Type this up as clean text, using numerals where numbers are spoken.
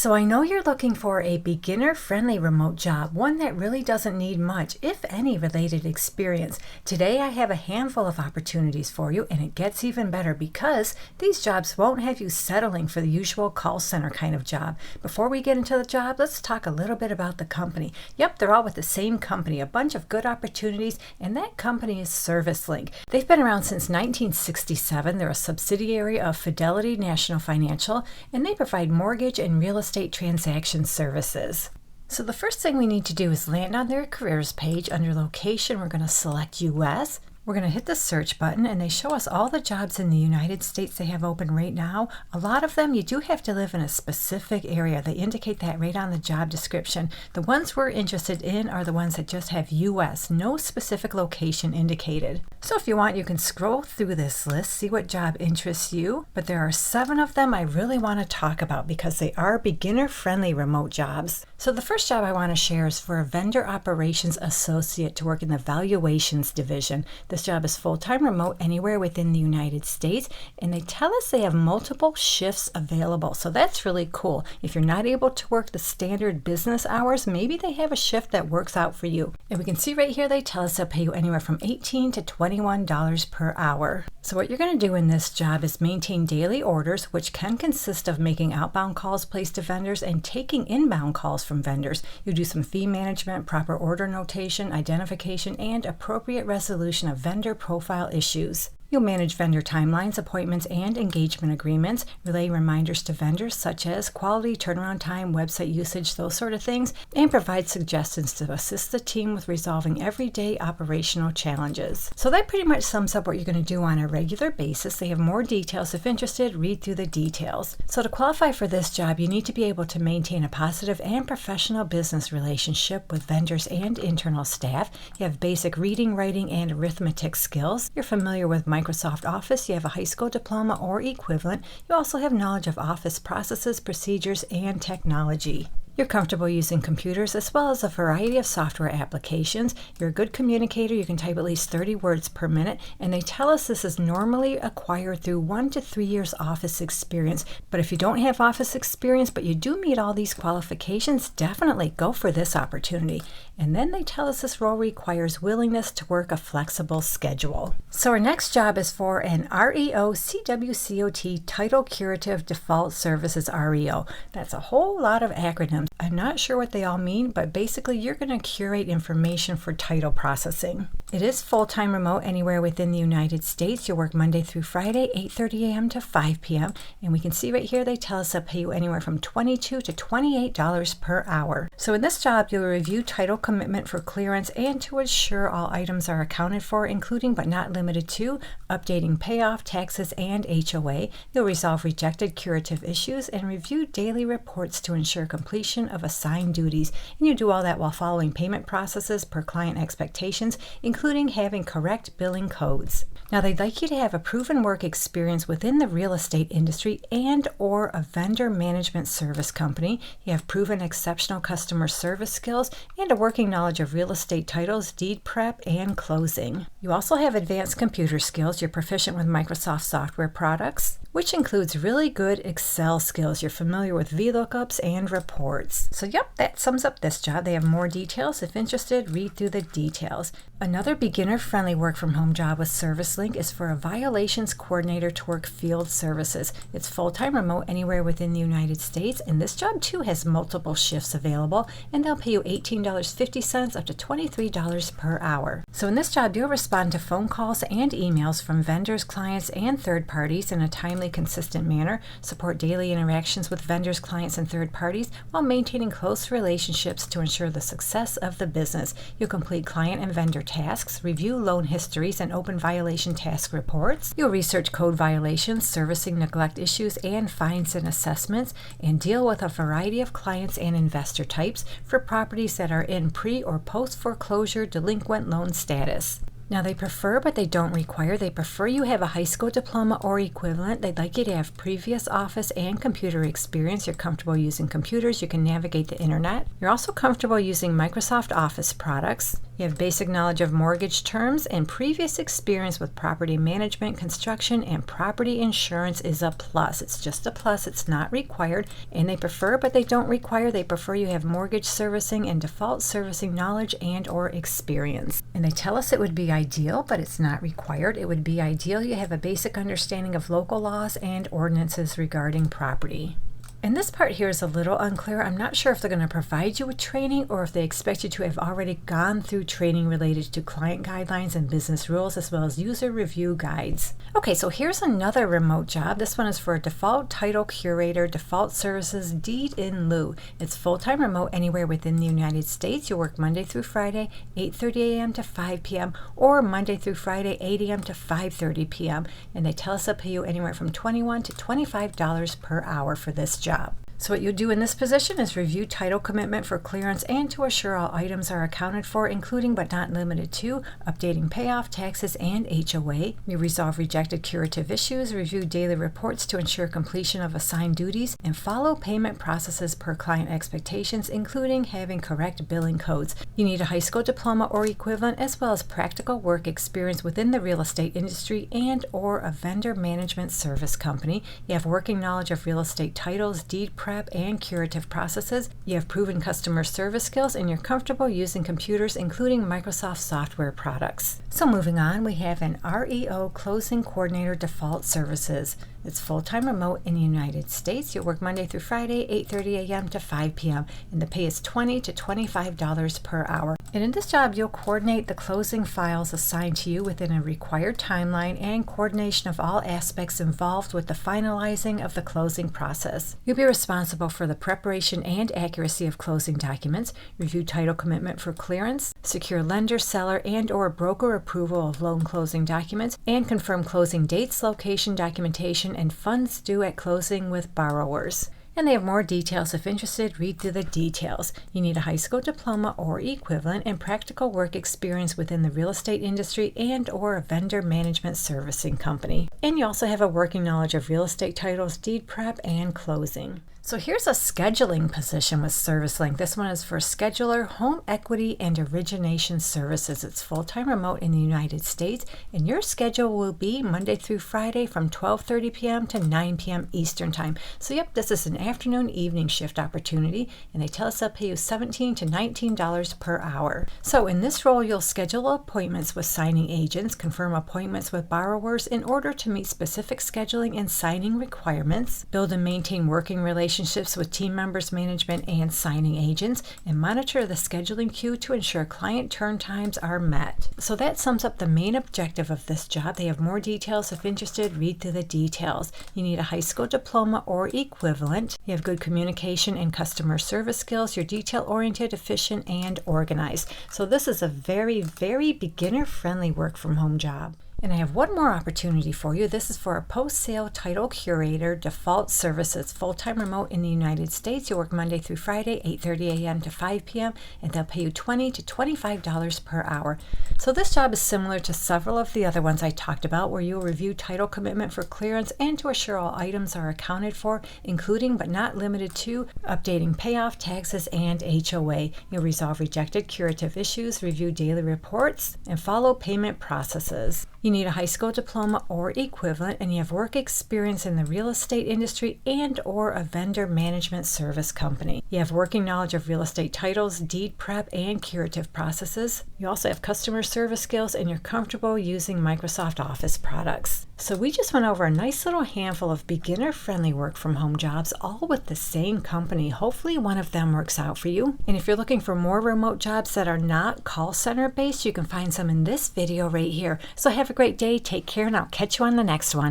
So I know you're looking for a beginner-friendly remote job, one that really doesn't need much, if any, related experience. Today I have a handful of opportunities for you, and it gets even better because these jobs won't have you settling for the usual call center kind of job. Before we get into the job, let's talk a little bit about the company. Yep, they're all with the same company, a bunch of good opportunities, and that company is ServiceLink. They've been around since 1967. They're a subsidiary of Fidelity National Financial, and they provide mortgage and real estate transaction services. So the first thing we need to do is land on their careers page. Under location, we're going to select US. We're going to hit the search button, and they show us all the jobs in the United States they have open right now. A lot of them, you do have to live in a specific area. They indicate that right on the job description. The ones we're interested in are the ones that just have US, no specific location indicated. So if you want, you can scroll through this list, see what job interests you, but there are 7 of them I really want to talk about because they are beginner-friendly remote jobs. So the first job I want to share is for a vendor operations associate to work in the valuations division. This job is full-time remote anywhere within the United States, and they tell us they have multiple shifts available. So that's really cool. If you're not able to work the standard business hours, maybe they have a shift that works out for you. And we can see right here they tell us they'll pay you anywhere from $18 to $21 per hour. So what you're going to do in this job is maintain daily orders, which can consist of making outbound calls placed to vendors and taking inbound calls from vendors. You do some fee management, proper order notation, identification, and appropriate resolution of vendor profile issues. You'll manage vendor timelines, appointments, and engagement agreements, relay reminders to vendors such as quality, turnaround time, website usage, those sort of things, and provide suggestions to assist the team with resolving everyday operational challenges. So that pretty much sums up what you're going to do on a regular basis. They have more details. If interested, read through the details. So to qualify for this job, you need to be able to maintain a positive and professional business relationship with vendors and internal staff. You have basic reading, writing, and arithmetic skills. You're familiar with Microsoft Office, you have a high school diploma or equivalent. You also have knowledge of Office processes, procedures, and technology. You're comfortable using computers as well as a variety of software applications. You're a good communicator. You can type at least 30 words per minute, and they tell us this is normally acquired through 1 to 3 years Office experience. But if you don't have Office experience, but you do meet all these qualifications, definitely go for this opportunity. And then they tell us this role requires willingness to work a flexible schedule. So our next job is for an REO CWCOT Title Curative Default Services REO. That's a whole lot of acronyms. I'm not sure what they all mean, but basically you're going to curate information for title processing. It is full-time remote anywhere within the United States. You'll work Monday through Friday, 8:30 a.m. to 5 p.m. And we can see right here they tell us they'll pay you anywhere from $22 to $28 per hour. So in this job, you'll review title commitment for clearance and to ensure all items are accounted for, including but not limited to updating payoff, taxes, and HOA. You'll resolve rejected curative issues and review daily reports to ensure completion of assigned duties, and you do all that while following payment processes per client expectations, including having correct billing codes. Now, they'd like you to have a proven work experience within the real estate industry and or a vendor management service company. You have proven exceptional customer service skills and a working knowledge of real estate titles, deed prep, and closing. You also have advanced computer skills. You're proficient with Microsoft software products, which includes really good Excel skills. You're familiar with VLOOKUPs and reports. So yep, that sums up this job. They have more details. If interested, read through the details. Another beginner-friendly work-from-home job with ServiceLink is for a violations coordinator to work field services. It's full-time remote anywhere within the United States, and this job too has multiple shifts available, and they'll pay you $18.50 up to $23 per hour. So in this job, you'll respond to phone calls and emails from vendors, clients, and third parties in a timely, consistent manner, support daily interactions with vendors, clients, and third parties while maintaining close relationships to ensure the success of the business. You'll complete client and vendor tasks, review loan histories and open violation task reports. You'll research code violations, servicing neglect issues, and fines and assessments, and deal with a variety of clients and investor types for properties that are in pre- or post-foreclosure delinquent loan status. Now, they prefer, but they don't require. They prefer you have a high school diploma or equivalent. They'd like you to have previous office and computer experience. You're comfortable using computers. You can navigate the internet. You're also comfortable using Microsoft Office products. You have basic knowledge of mortgage terms, and previous experience with property management, construction, and property insurance is a plus. It's just a plus. It's not required, and they prefer, but they don't require. They prefer you have mortgage servicing and default servicing knowledge and or experience. And they tell us it would be ideal, but it's not required. It would be ideal you have a basic understanding of local laws and ordinances regarding property. And this part here is a little unclear. I'm not sure if they're going to provide you with training or if they expect you to have already gone through training related to client guidelines and business rules, as well as user review guides. Okay, so here's another remote job. This one is for a default title curator, default services, deed in lieu. It's full-time remote anywhere within the United States. You work Monday through Friday, 8:30 a.m. to 5 p.m. or Monday through Friday, 8 a.m. to 5:30 p.m. And they tell us they'll pay you anywhere from $21 to $25 per hour for this job. So what you do in this position is review title commitment for clearance and to assure all items are accounted for, including but not limited to updating payoff, taxes, and HOA. You resolve rejected curative issues, review daily reports to ensure completion of assigned duties, and follow payment processes per client expectations, including having correct billing codes. You need a high school diploma or equivalent, as well as practical work experience within the real estate industry and or a vendor management service company. You have working knowledge of real estate titles, deed prep, and curative processes. You have proven customer service skills, and you're comfortable using computers, including Microsoft software products. So moving on, we have an REO closing coordinator default services. It's full-time remote in the United States. You work Monday through Friday, 8:30 a.m. to 5 p.m. and the pay is $20 to $25 per hour. And in this job, you'll coordinate the closing files assigned to you within a required timeline and coordination of all aspects involved with the finalizing of the closing process. You'll be responsible for the preparation and accuracy of closing documents, review title commitment for clearance, secure lender, seller, and or broker approval of loan closing documents, and confirm closing dates, location, documentation, and funds due at closing with borrowers. And they have more details. If interested, read through the details. You need a high school diploma or equivalent and practical work experience within the real estate industry and or a vendor management servicing company. And you also have a working knowledge of real estate titles, deed prep, and closing. So here's a scheduling position with ServiceLink. This one is for scheduler, home equity, and origination services. It's full-time remote in the United States, and your schedule will be Monday through Friday from 12:30 p.m. to 9 p.m. Eastern Time. So yep, this is an afternoon evening shift opportunity, and they tell us they'll pay you $17 to $19 per hour. So in this role, you'll schedule appointments with signing agents, confirm appointments with borrowers in order to meet specific scheduling and signing requirements, build and maintain working relationships with team members, management, and signing agents, and monitor the scheduling queue to ensure client turn times are met. So that sums up the main objective of this job. They have more details. If interested, read through the details. You need a high school diploma or equivalent. You have good communication and customer service skills. You're detail-oriented, efficient, and organized. So this is a very, very beginner-friendly work-from-home job. And I have one more opportunity for you. This is for a post-sale title curator default services, full-time remote in the United States. You work Monday through Friday, 8:30 a.m. to 5 p.m., and they'll pay you $20 to $25 per hour. So this job is similar to several of the other ones I talked about, where you'll review title commitment for clearance and to assure all items are accounted for, including but not limited to updating payoff, taxes, and HOA. You'll resolve rejected curative issues, review daily reports, and follow payment processes. You need a high school diploma or equivalent, and you have work experience in the real estate industry and or a vendor management service company. You have working knowledge of real estate titles, deed prep, and curative processes. You also have customer service skills, and you're comfortable using Microsoft Office products. So we just went over a nice little handful of beginner-friendly work-from-home jobs, all with the same company. Hopefully one of them works out for you. And if you're looking for more remote jobs that are not call center based, you can find some in this video right here. So have a great day, take care, and I'll catch you on the next one.